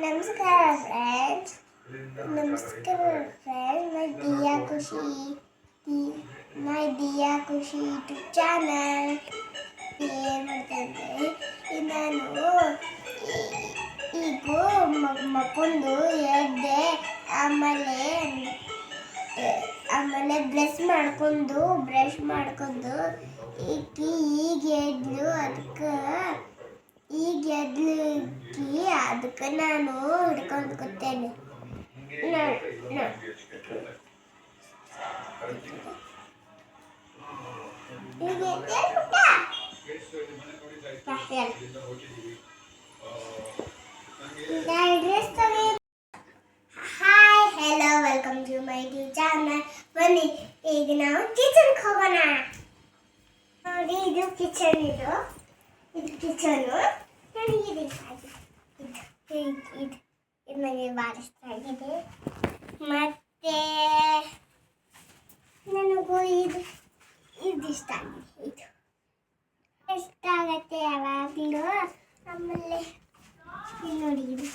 ನಮಸ್ಕಾರ ಫ್ರೆಂಡ್ಸ್. ನಮಸ್ಕಾರ ಫ್ರೆಂಡ್ಸ್. ಮೈ ದಿಯಾ ಖುಷಿ ಯೂಟ್ಯೂಬ್ ಚಾನಲ್. ಏನು ಮಾಡ್ತಾಯಿದ್ದೆ ನಾನು ಈಗ ಮಕ್ಕೊಂಡು ಎದ್ದೆ. ಆಮೇಲೆ ಬ್ರಷ್ ಮಾಡ್ಕೊಂಡು ಈಗ ಎದ್ಲು. ಅದಕ್ಕೆ ನಾನು ಹಿಡ್ಕೊಂಡು ಕೂತೇನೆ. Hi, hello, welcome to my new channel. ಬನ್ನಿ ಈಗ ನಾವು ಕಿಚನ್ಗೆ ಹೋಗೋಣ. ನೋಡಿ, ಇದು ಕಿಚನು. ನೋಡಿ, ಇದು ನನಗೆ ಭಾಳ ಇಷ್ಟ ಆಗಿದೆ. ಮತ್ತೆ ನನಗೂ ಇದು ಇಷ್ಟ ಆಗಿದೆ. ಇದು ಇಷ್ಟ ಆಗತ್ತೆ ಯಾವಾಗಲೂ. ಆಮೇಲೆ ನೋಡಿ, ಇದು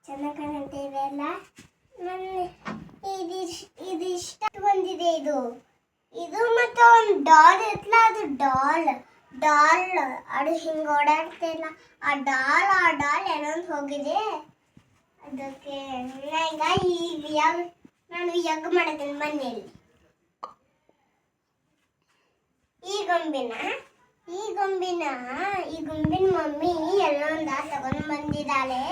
ಚೆನ್ನಾಗಿ ಕಾಣುತ್ತೆ ಇವೆಲ್ಲ. ಇದು ಇಷ್ಟ ಬಂದಿದೆ. ಇದು ಮತ್ತೆ ಒಂದು ಡಾಲ್ ಇತ್ತಲ್ಲ, ಅದು ಡಾಲ್ ಅದು ಹಿಂಗೆ ಓಡಾಡ್ತಿಲ್ಲ. ಆ ಡಾಲ್ ಎಲ್ಲೊಂದು ಹೋಗಿದೆ. ಅದಕ್ಕೆ ನಾನು ಯಗ್ ಮಾಡಿದ್ದೀನಿ ಮನೆಯಲ್ಲಿ. ಈ ಗೊಂಬಿನ ಮಮ್ಮಿ ಎಲ್ಲೊಂದ ತಗೊಂಡು ಬಂದಿದ್ದಾಳೆ.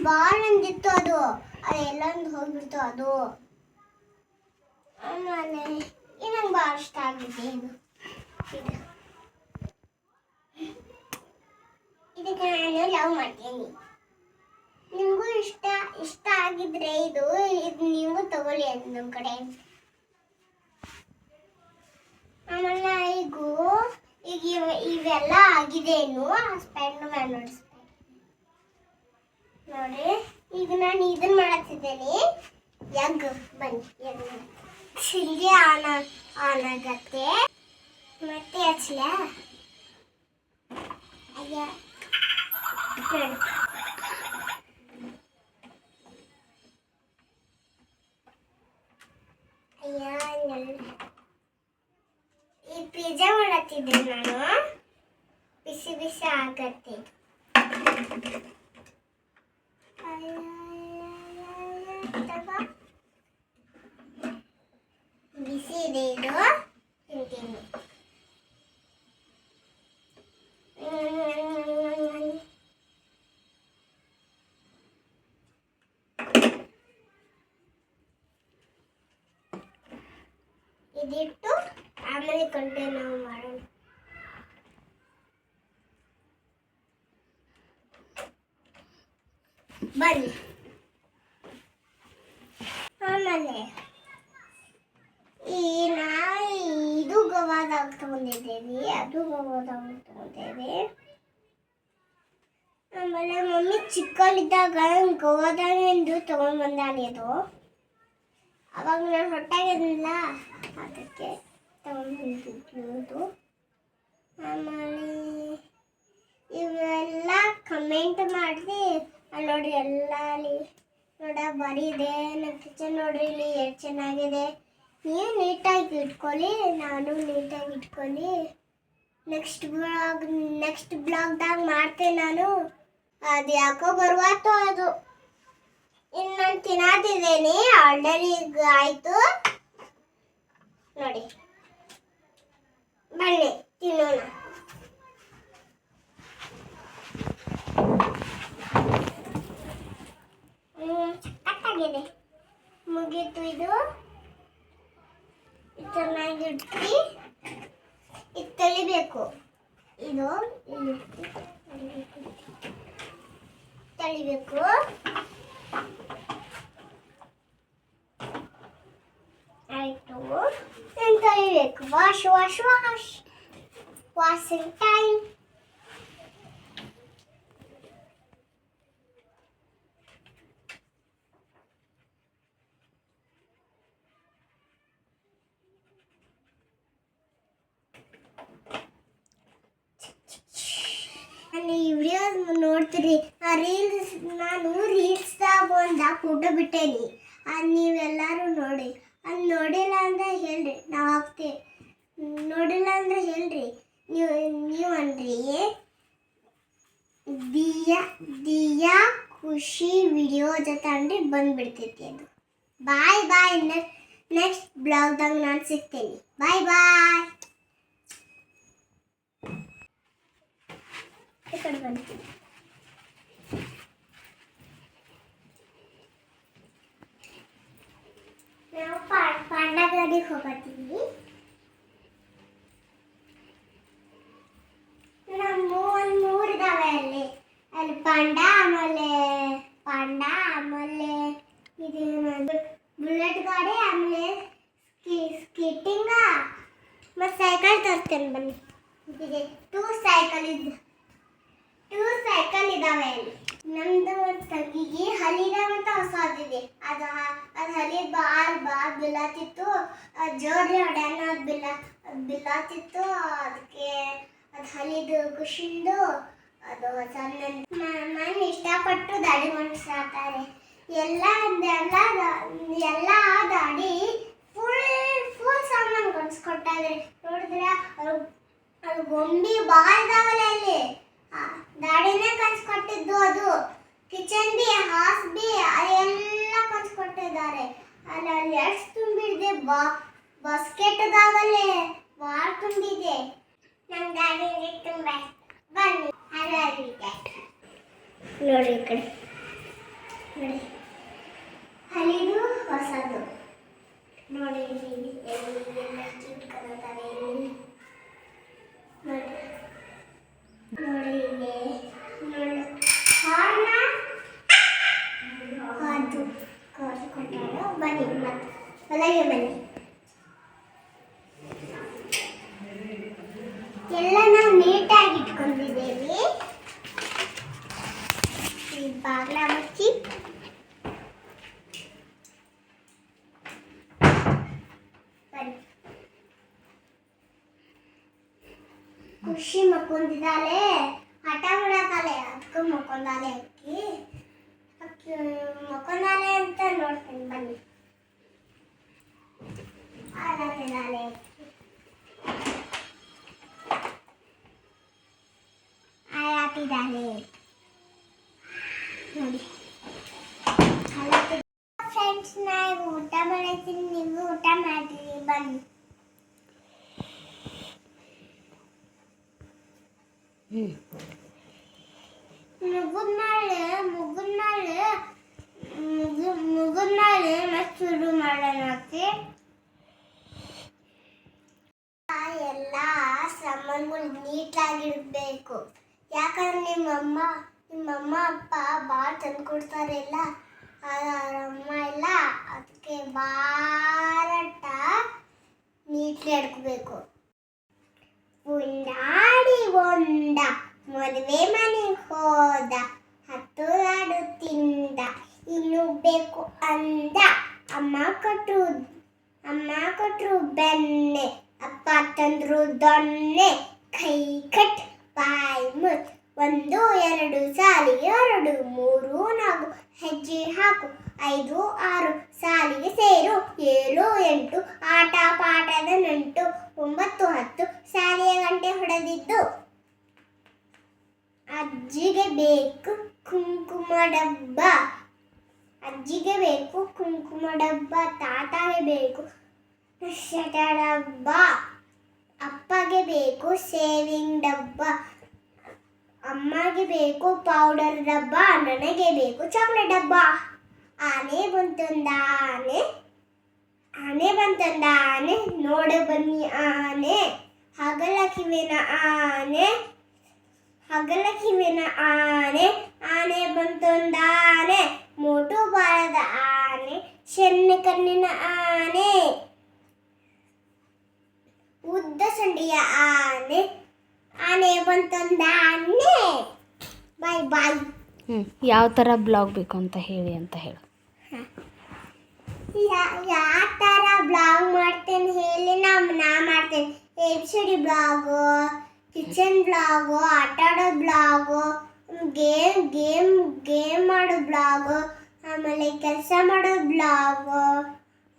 ಬಾಲ್ ಒಂದಿತ್ತು, ಅದು ಎಲ್ಲೊಂದು ಹೋಗ್ಬಿಡ್ತು. ಅದು ಆಮೇಲೆ ನಂಗೆ ಭಾಳ ಇಷ್ಟ ಆಗಿದೆ. ಇದಕ್ಕೆ ನಾನು ಲವ್ ಮಾಡ್ತೀನಿ. ನಿಮಗೂ ಇಷ್ಟ ಆಗಿದ್ರೆ ಇದು ನೀವು ತಗೊಳ್ಳಿ ಅದು ನಮ್ಮ ಕಡೆ. ಆಮೇಲೆ ಈಗ ಇವೆಲ್ಲ ಆಗಿದೇನು ಸ್ಪೆಂಡ್ ಮಾಡಿ ನೋಡಿ. ಈಗ ನಾನು ಇದನ್ನ ಮಾಡತ್ತಿದ್ದೇನೆ. ಬನ್ನಿ ಸಿಂಗೆ ಆನ್ ಆಗತ್ತೆ. ಮತ್ತೆ ಹಚ್ಚಲ. ಈ ಪಿಜ್ಜಾ ಮಾಡತ್ತಿದ್ದೆ ನಾನು. ಬಿಸಿ ಆಗತ್ತೆ. ಬಿಸಿ ಇದೆ, ಇದು ತಿಂತೀನಿ. ಇದಿಟ್ಟು ಆಮೇಲೆ ಕಂಟಿನ್ಯೂ ಮಾಡೋಣ. ಬನ್ನಿ. ಆಮೇಲೆ ಇದು ಗವಾದಾಗ ತಗೊಂಡಿದ್ದೇವೆ, ಅದು ಗವಾದಾಗ ತಗೊಂಡೇವೆ. ಆಮೇಲೆ ಮಮ್ಮಿ ಚಿಕ್ಕಲ್ಲಿದ್ದಾಗ ಗೋವಾದಿಂದ ತಗೊಂಡು ಬಂದಾನೆ. ಅದು ಅವಾಗ ನಾನು ಹೊಟ್ಟಾಗಿರಲಿಲ್ಲ, ಅದಕ್ಕೆ ತಗೊಂಡು. ಆಮೇಲೆ ಇವೆಲ್ಲ ಕಮೆಂಟ್ ಮಾಡಿ ನೋಡ್ರಿ. ಎಲ್ಲ ನೋಡ ಬರೀದೆ. ನನ್ನ ಕಿಚನ್ ನೋಡ್ರಿ, ಇಲ್ಲಿ ಎಷ್ಟು ಚೆನ್ನಾಗಿದೆ. ನೀವು ನೀಟಾಗಿ ಇಟ್ಕೊಳ್ಳಿ, ನಾನು ನೀಟಾಗಿ ಇಟ್ಕೊಳ್ಳಿ. ನೆಕ್ಸ್ಟ್ ಬ್ಲಾಗ್ದಾಗ ಮಾಡ್ತೇನೆ ನಾನು. ಅದು ಯಾಕೋ ಬರುವಾತು ಅದು. ಇನ್ನು ನಾನು ತಿನ್ನತಿದ್ದೇನೆ. ಆಲ್ರೆಡಿ ಆಯಿತು ನೋಡಿ. ಬನ್ನಿ ತಿನ್ನೋಣ. ಸಕ್ಕತ್ತಾಗಿದೆ. ಮುಗೀತು. ಇದು ಚೆನ್ನಾಗಿಟ್ಟು ಇದು ತಳಿಬೇಕು. ತಳಿಬೇಕು. ಆಯಿತು, ತಳಿಬೇಕು. Washing time. ನಾನು ಈ ವಿಡಿಯೋ ನೋಡ್ತೀರಿ ನಾನು ರೀಲ್ಸ್ದಾಗ ಒಂದು ಫೋಟೋ ಬಿಟ್ಟೇನಿ. ಅದು ನೀವೆಲ್ಲರೂ ನೋಡಿ. ಅದು ನೋಡಿಲ್ಲ ಅಂದರೆ ಹೇಳ್ರಿ, ನಾವು ಹಾಕ್ತೇವೆ. ನೋಡಿಲ್ಲ ಅಂದರೆ ಹೇಳ್ರಿ. ನೀವು ಅನ್ರಿ ದಿಯಾ ಖುಷಿ ವಿಡಿಯೋ ಜೊತೆ ಅಂದ್ರೆ ಬಂದ್ಬಿಡ್ತೈತಿ ಅದು. ಬಾಯ್ ಬಾಯ್. ನೆಕ್ಸ್ಟ್ ಬ್ಲಾಗ್ದಾಗ ನಾನು ಸಿಗ್ತೇನೆ. ಬಾಯ್ ಬಾಯ್. ಈ ಕಡೆ ಬಂದು ನಾವು ಪಾಂಡ ಗಾಡಿಗೆ ಹೋಗತ್ತೀವಿ. ನಮ್ಮ ಒಂದು ಮೂರು ಇದಾವೆ ಅಲ್ಲಿ ಪಾಂಡ, ಆಮೇಲೆ ಇದು ಬುಲೆಟ್ ಗಾಡಿ, ಆಮೇಲೆ ಸ್ಕೇಟಿಂಗ ಮತ್ತು ಸೈಕಲ್ ತರ್ತೇನೆ ಬನ್ನಿ. ಇದೆ ಟೂ ಸೈಕಲ್ ಇದಾವೆ ಅಲ್ಲಿ. ನಮ್ದು ತಂಗಿಗೆ ಹಲಿದ ಅಂತ ಹೊಸದಿದೆ. ಅದು ಹಲಿ ಬಾಲ್ ಬಿಲ್ಲತ್ತಿತ್ತು. ಜೋರ್ಲಿ ಹೊಡ್ಯಾನ ಅದು ಬಿಲ್ಲತ್ತಿತ್ತು. ಅದಕ್ಕೆ ಅದು ಹಲಿದು ಖುಷಿಂದು ಅದು ಹೊಸ ಮನೆ ಇಷ್ಟಪಟ್ಟು ದಾಡಿ ಮಾಡಿಸ್ತಾರೆ. ಎಲ್ಲ ದಾಡಿ ಫುಲ್ ಸಾಮಾನು ಕೊಡಿಸ್ಕೊಟ್ಟಾದ್ರೆ ನೋಡಿದ್ರೆ ಅದು ಗೊಂಬಿ ಭಾಳ ಇದಾವಲ್ಲ ಅಲ್ಲಿ. ದಾಡಿನೇ ಕಳ್ಸಿಕೊಟ್ಟಿದ್ದು. ಅದು ಕಿಚನ್ ಬಿ, ಹಾಸ್ ಬಿ ಎಲ್ಲ ಕಳ್ಸಿಕೊಟ್ಟಿದ್ದಾರೆ. ಅಲ್ಲಿ ಎಷ್ಟು ತುಂಬಿದೆ, ಬಾಸ್ಕೆಟ್ದಾಗಲ್ಲೇ ಭಾಳ ತುಂಬಿದೆ. ನಮ್ಮ ದಾಡಿಗೆ ತುಂಬ ಬನ್ನಿ. ನೋಡಿ ಈ ಕಡೆ ನೋಡಿ, ಹಲಿದು ಹೊಸದು ನೋಡಿ. ಎಲ್ಲ ಚಿಟ್ಕತಾರೆ ನೋಡಿ ಇಲ್ಲಿ ನೋಡಿ. ಹಾರ್ನ ಅದು ಕೊಟ್ಟಾಗ ಬನ್ನಿ ಮತ್ತೆ ಒಳಗೆ ಬನ್ನಿ. ಎಲ್ಲ ನಾವು ನೀಟಾಗಿ ಇಟ್ಕೊಂಡಿದ್ದೇವೆ. ಈ ಬಾಗ್ಲ ಮುಚ್ಚಿ ಬನ್ನಿ. ಖುಷಿ ಮಕ್ಕೊಂದಿದ್ದಾಳೆ, ಹಠ ಬಿಡತಾಳೆ. ಅದಕ್ಕೂ ಮಕ್ಕೊಂದಾಳೆ ಅಕ್ಕಿ ಮಕ್ಕೊಂದಾಳೆ ಅಂತ ನೋಡ್ತೀನಿ ಬನ್ನಿ. ಆಡತ್ತಿದ್ದಾಳೆ ಆಯಾತಿದ್ದಾಳೆ ನೋಡಿ. ಫ್ರೆಂಡ್ಸ್, ನಾನು ಊಟ ಮಾಡತ್ತೀನಿ, ನೀವು ಊಟ ಮಾಡಿರಿ ಬನ್ನಿ. ಮುಗಿದ್ಮೇಲೆ ಮತ್ತೆ ಶುರು ಮಾಡೋಣ. ಎಲ್ಲ ಸಾಮಾನುಗಳು ನೀಟಾಗಿಡಬೇಕು. ಯಾಕಂದ್ರೆ ನಿಮ್ಮಮ್ಮ ಅಪ್ಪ ಭಾಳ ತಂದು ಕೊಡ್ತಾರಲ್ಲ, ಅಮ್ಮ ಎಲ್ಲ ಅದಕ್ಕೆ ಭಾರಟ ನೀಟ್ಲಿ ಇಡ್ಕೋಬೇಕು. ಉಂಡಾಡಿ ಒಂಡ ಮದುವೆ ಮನೆಗೆ ಹೋದ, 10 ಲಾಡು ತಿಂದ, ಇನ್ನು ಬೇಕು ಅಂದ. ಅಮ್ಮ ಕೊಟ್ರು ಬೆಣ್ಣೆ, ಅಪ್ಪ ತಂದ್ರು ದೊಣ್ಣೆ. ಕೈ ಕಟ್ ಬಾಯಿ ಮುಚ್ಚ, 1 2 ಸಾಲಿಗೆ ಹೊರಡು, 3 4 ಹೆಜ್ಜೆ ಹಾಕು, 5 6 ಸಾಲಿಗೆ ಸೇರು, 7 8 ಆಟ ಪಾಠದ ನಂಟು, 9 10 ಶಾಲೆಯ ಗಂಟೆ ಹೊಡೆದಿದ್ದು. ಅಜ್ಜಿಗೆ ಬೇಕು ಕುಂಕುಮ ಡಬ್ಬ, ತಾತಗೆ ಬೇಕು ಶಟ ಡಬ್ಬ, ಅಪ್ಪಗೆ ಬೇಕು ಸೇವಿಂಗ್ ಡಬ್ಬ, ಅಮ್ಮಗೆ ಬೇಕು ಪೌಡರ್ ಡಬ್ಬ, ನನಗೆ ಬೇಕು ಚಾಕ್ಲೇಟ್ ಡಬ್ಬ. ಆನೆ ಬಂತಂದಾನೆ ನೋಡ ಬನ್ನಿ ಆನೆ, ಹಗಲ ಕಿವಿನ ಆನೆ ಬಂತಂದಾನೆ, ಮೋಟು ಬಾಲದ ಆನೆ, ಶೆನ್ನ ಕಣ್ಣಿನ ಆನೆ, ಉದ್ದ ಸಂಡಿಯ ಆನೆ ಬಂತಂದಾನೆ. ಬಾಯ್ ಬಾಯ್. ಯಾವ ಥರ ಬ್ಲಾಗ್ ಬೇಕು ಅಂತ ಹೇಳಿ ಯಾವ ಥರ ಬ್ಲಾಗ್ ಮಾಡ್ತೇನೆ ಹೇಳಿ. ನಾ ಮಾಡ್ತೇನೆ ABCD ಬ್ಲಾಗು, ಕಿಚನ್ ಬ್ಲಾಗು, ಆಟ ಆಡೋ ಬ್ಲಾಗು, ಗೇಮ್ ಮಾಡೋ ಬ್ಲಾಗು, ಆಮೇಲೆ ಕೆಲಸ ಮಾಡೋ ಬ್ಲಾಗು,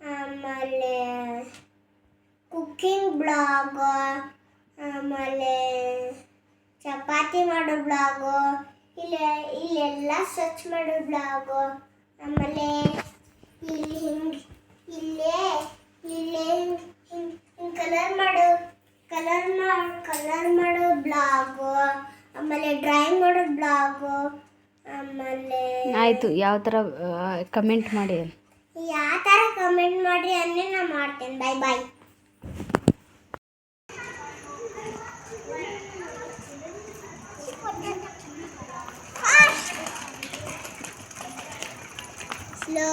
ಆಮೇಲೆ ಕುಕ್ಕಿಂಗ್ ಬ್ಲಾಗು, ಆಮೇಲೆ ಚಪಾತಿ ಮಾಡೋ ಬ್ಲಾಗು, ಇಲ್ಲೆಲ್ಲ ಸ್ವಚ್ಛ ಮಾಡೋ ಬ್ಲಾಗು, ಆಮೇಲೆ ಇಲ್ಲೇ ಕಲರ್ ಮಾಡೋ ಬ್ಲಾಗು, ಆಮೇಲೆ ಡ್ರಾಯಿಂಗ್ ಮಾಡೋ ಬ್ಲಾಗು, ಆಮೇಲೆ ಆಯಿತು. ಯಾವ ಥರ ಕಮೆಂಟ್ ಮಾಡಿ. ಯಾವ ಥರ ಕಮೆಂಟ್ ಮಾಡಿ ಅನ್ನೇ ನಾ ಮಾಡ್ತೇನೆ. ಬಾಯ್ ಬಾಯ್. ಸ್ಲೋ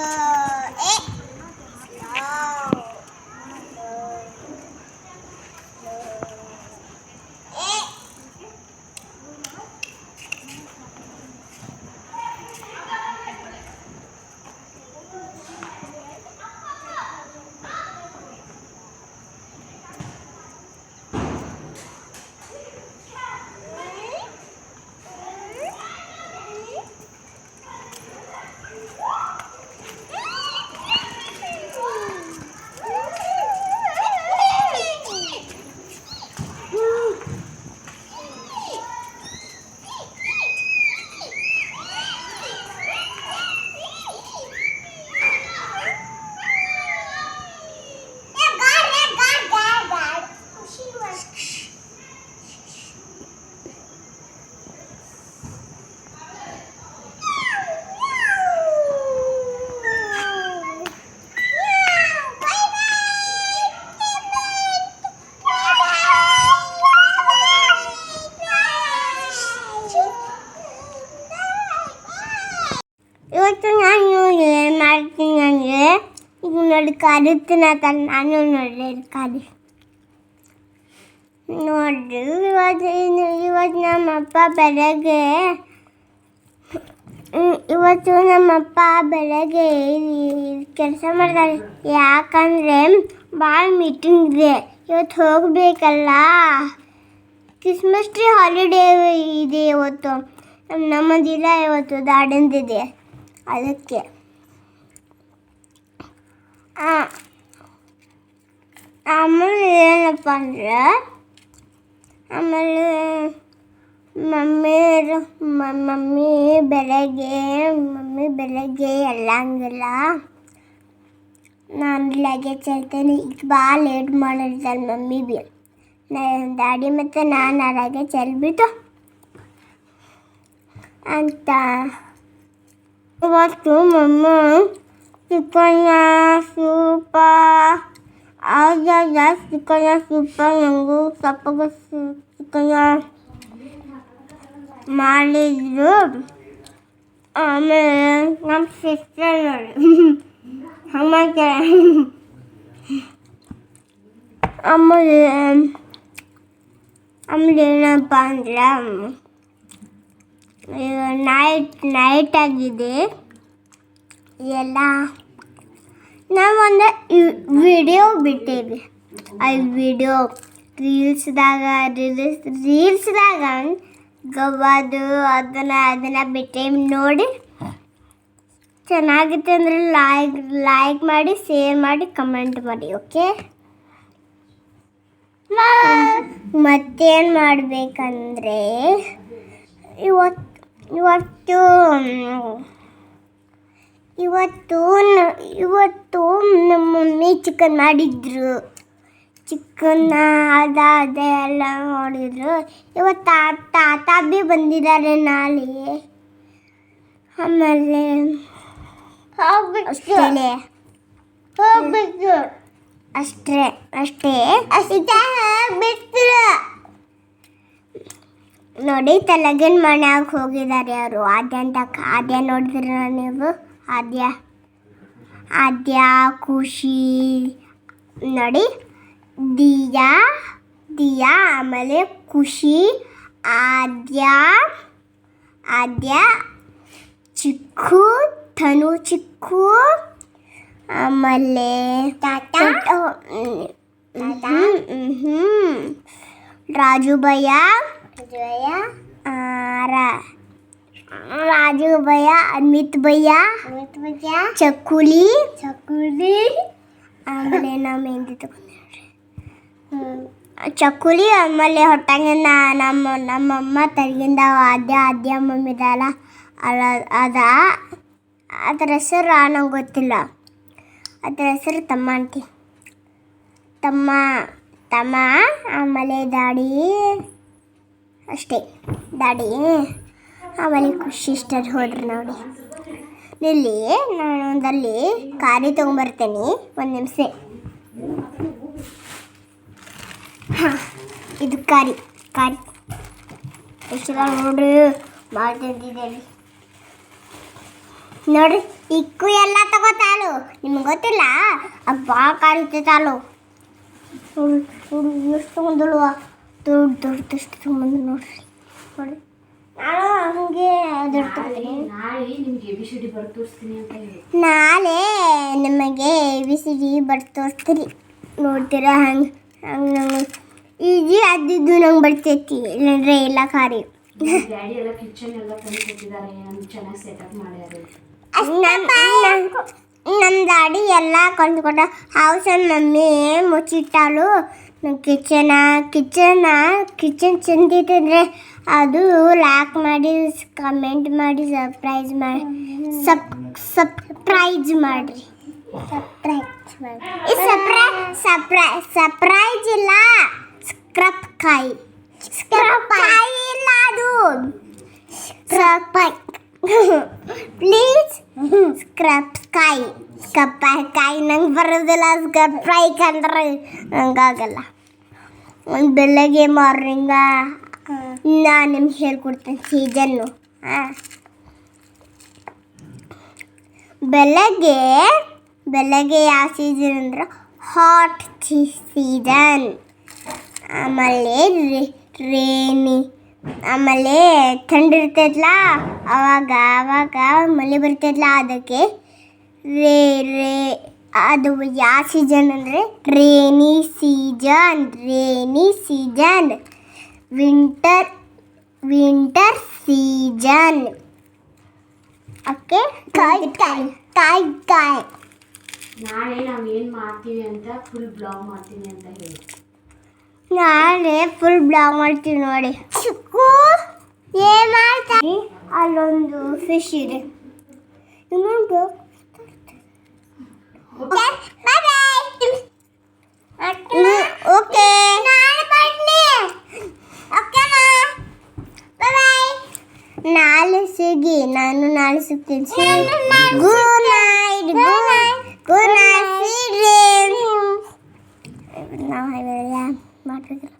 ಇವತ್ತು ನಾನು ಏನು ಮಾಡ್ತೀನಿ ಅಂದರೆ, ಈಗ ನೋಡಿ ಕರಿತೀನಿ ನಾನು ನೋಡಿ ಕರಿ ನೋಡ್ರಿ. ಇವತ್ತು ನಮ್ಮಪ್ಪ ಬೆಳಗ್ಗೆ ಕೆಲಸ ಮಾಡ್ತಾರೆ. ಯಾಕಂದರೆ ಭಾಳ ಮೀಟಿಂಗ್ ಇದೆ, ಇವತ್ತು ಹೋಗಬೇಕಲ್ಲ. ಕ್ರಿಸ್ಮಸ್ ಟ್ರೀ ಹಾಲಿಡೇ ಇದೆ ಇವತ್ತು, ನಮ್ಮದಿಲ್ಲ ಇವತ್ತು, ದಾಡಂದಿದೆ. ಅದಕ್ಕೆ ಆಮೇಲೆ ಏನಪ್ಪ ಅಂದರೆ, ಆಮೇಲೆ ಮಮ್ಮಿ ಬೆಳಗ್ಗೆ ಎಲ್ಲ ಹಂಗಿಲ್ಲ, ನಾನು ಲಗೇಜ್ ಹೇಳ್ತೇನೆ. ಈಗ ಭಾಳ ಲೇಟ್ ಮಾಡಿರ್ತಾರೆ ಮಮ್ಮಿ ಬಿ, ಡ್ಯಾಡಿ ಮತ್ತು ನಾನು ಲಗೇಜ್ ಚೆಲ್ಬಿಟ್ಟು ಅಂತ. ಇವತ್ತು ಮಮ್ಮ ಚಿಕನ್ನ ಸೂಪ ಚಿಕನ್ನ ಸೂಪ ನನಗೂ ಸಪ್ಪಗೆ ಚಿಕನ್ನ ಮಾಡಿದ್ರು. ಆಮೇಲೆ ನಮ್ಮ ಸಿಸ್ಟರ್ ನೋಡಿ ಆಮೇಲೆ ಏನಪ್ಪ ಅಂದರೆ, ನೈಟ್ ಆಗಿದೆ ಎಲ್ಲ. ನಾವೊಂದು ವಿಡಿಯೋ ಬಿಟ್ಟೇವಿ. ಆ ವಿಡಿಯೋ ರೀಲ್ಸ್ದಾಗ ಗವ್ವದು ಅದನ್ನು ಬಿಟ್ಟೇವಿ. ನೋಡಿ ಚೆನ್ನಾಗಿತ್ತು ಅಂದರೆ ಲೈಕ್ ಮಾಡಿ, ಶೇರ್ ಮಾಡಿ, ಕಮೆಂಟ್ ಮಾಡಿ. ಓಕೆ, ಮತ್ತೇನು ಮಾಡಬೇಕಂದ್ರೆ, ಇವತ್ತು ನಮ್ಮ ಮಮ್ಮಿ ಚಿಕನ್ ಮಾಡಿದ್ರು. ಚಿಕನ್ನ ಎಲ್ಲ ಮಾಡಿದ್ರು. ಇವತ್ತು ತಾತ ಭೀ ಬಂದಿದ್ದಾರೆ ನಾಳೆ. ಆಮೇಲೆ ಹೋಗ್ಬೇಕು ಅಷ್ಟೇ ಬಿಡ್ತೀರ ನೋಡಿ. ತಲಗಿನ ಮನ್ಯಾಗ ಹೋಗಿದ್ದಾರೆ ಅವರು. ಆದ್ಯ ನೋಡಿದ್ರ ನೀವು? ಆದ್ಯ ಖುಷಿ ನೋಡಿ, ದಿಯಾ ಆಮೇಲೆ ಖುಷಿ, ಆದ್ಯ ಚಿಕ್ಕು, ಚಿಕ್ಕು, ಆಮೇಲೆ ರಾಜು ಭಯ್ಯ, ರಾಜು ಭಯ್ಯ, ಅಮಿತ್ ಭಯ್ಯ, ಚಕ್ಕುಲಿ, ಆಮೇಲೆ ನಾವು ಮೆಹಂದಿ ತಗೊಂಡ್ರಿ. ಚಕ್ಕುಲಿ ಆಮೇಲೆ ಹೊಟ್ಟಂಗಿನ ನಮ್ಮಮ್ಮ ತರಗಿಂದ ಆದ್ಯ ಮಮ್ಮಿದಲ್ಲ ಅದ ಅದರ ಹೆಸರು ನಂಗೆ ಗೊತ್ತಿಲ್ಲ. ಅದರ ಹೆಸರು ತಮ್ಮ ಅಂತಿ. ತಮ್ಮ ಆಮೇಲೆ ದಾಡಿ ಅಷ್ಟೇ. ದಾಡಿ ಆಮೇಲೆ ಖುಷಿ ಇಷ್ಟರು ಹೋಡ್ರಿ ನೋಡಿ. ಇಲ್ಲಿ ನಾನು ಒಂದಲ್ಲಿ ಕಾರಿ ತೊಗೊಂಬರ್ತೇನೆ, ಒಂದು ನಿಮಿಷ. ಹಾಂ, ಇದು ಕಾರಿ ಎಷ್ಟು ನೋಡ್ರಿ ಮಾಡ್ತಿದ್ದೇವೆ ನೋಡ್ರಿ. ಇಕ್ಕು ಎಲ್ಲ ತಗೋತಾಳು, ನಿಮ್ಗೆ ಗೊತ್ತಿಲ್ಲ ಅದು ಭಾಳ ಕಾರಿತಾಳು. ನೋಡು ಎಷ್ಟು ತೊಗೊಂಡಳು, ದೊಡ್ಡಷ್ಟು ತೊಗೊಂಬಂದು ನೋಡ್ರಿ. ನೋಡಿ ನಾನು ಹಂಗೆ ದೊಡ್ಡ ತಗೋತೀನಿ. ನಾಳೆ ನಿಮಗೆ ABCD ಬರ್ದು ತೋರಿಸ್ತೀರಿ, ನೋಡ್ತೀರಾ? ಹಂಗೆ ನಂಗೆ ಈಜಿ ಅದಿದ್ದು ನಂಗೆ ಬರ್ತೈತಿ, ಇಲ್ಲಂದ್ರೆ ಎಲ್ಲ ಖಾರಿ. ನಮ್ಮ ದಾಡಿ ಎಲ್ಲ ಕೊಂಡ್ಕೊಂಡ ಹೌಸ್ ಮಮ್ಮಿ ಮುಚ್ಚಿಟ್ಟಾಳು. ಕಿಚನ್ ಚಂದಿತ್ತಂದ್ರೆ ಅದು ಲಾಕ್ ಮಾಡಿ ಕಮೆಂಟ್ ಮಾಡಿ ಸರ್ಪ್ರೈಸ್ ಮಾಡಿರಿ. ಸರ್ಪ್ರೈಸ್ ಇಲ್ಲ, ಸ್ಕ್ರಪ್ ಕಾಯಿ ಇಲ್ಲ ಅದು. ಪ್ಲೀಸ್ ಸ್ಕ್ರಪ್ ಕಾಯಿ ನಂಗೆ ಬರೋದಿಲ್ಲ. ಸ್ಕ್ರಪ್ ಅಂದ್ರೆ ನಂಗಾಗಲ್ಲ. ಒಂದು ಬೆಳಗ್ಗೆ ಮಾರ್ನಿಂಗ ನಾನು ನಿಮ್ಗೆ ಹೇಳ್ಕೊಡ್ತೇನೆ ಸೀಸನ್ನು. ಬೆಳಗ್ಗೆ ಯಾವ ಸೀಸನ್ ಅಂದ್ರೆ ಹಾಟ್ ಸೀಸನ್. ಆಮೇಲೆ ರೇನಿ, ಆಮೇಲೆ ಥಂಡಿ ಇರ್ತೈತಲ್ಲ ಅವಾಗ ಮಳೆ ಬರ್ತೈತಲ್ಲ ಅದಕ್ಕೆ ಅದು ಯಾವ ಸೀಸನ್ ಅಂದರೆ rainy season. Winter season. Okay, ಕಾಯಿ ನಾಳೆ ನಾವೇನು ಮಾಡ್ತೀವಿ ಅಂತ ಫುಲ್ ಬ್ಲಾಗ್ ಮಾಡ್ತೀನಿ ಅಂತ ಹೇಳಿ. ನಾಳೆ ಫುಲ್ ಬ್ಲಾಗ್ ಮಾಡ್ತೀವಿ ನೋಡಿ. ಚಿಕ್ಕು ಏನು ಮಾಡ್ತಾರೆ? ಅಲ್ಲೊಂದು ಫಿಶ್ ಇದೆ. ಇನ್ನೊಂದು ಓಕೆ, ನಾಳೆ ಸಿಗಿ. ನಾನು ನಾಳೆ ಸಿಗ್ತೀನಿ. Good night. ನಾವು ಮಾಡ್ತಿದ್ರು.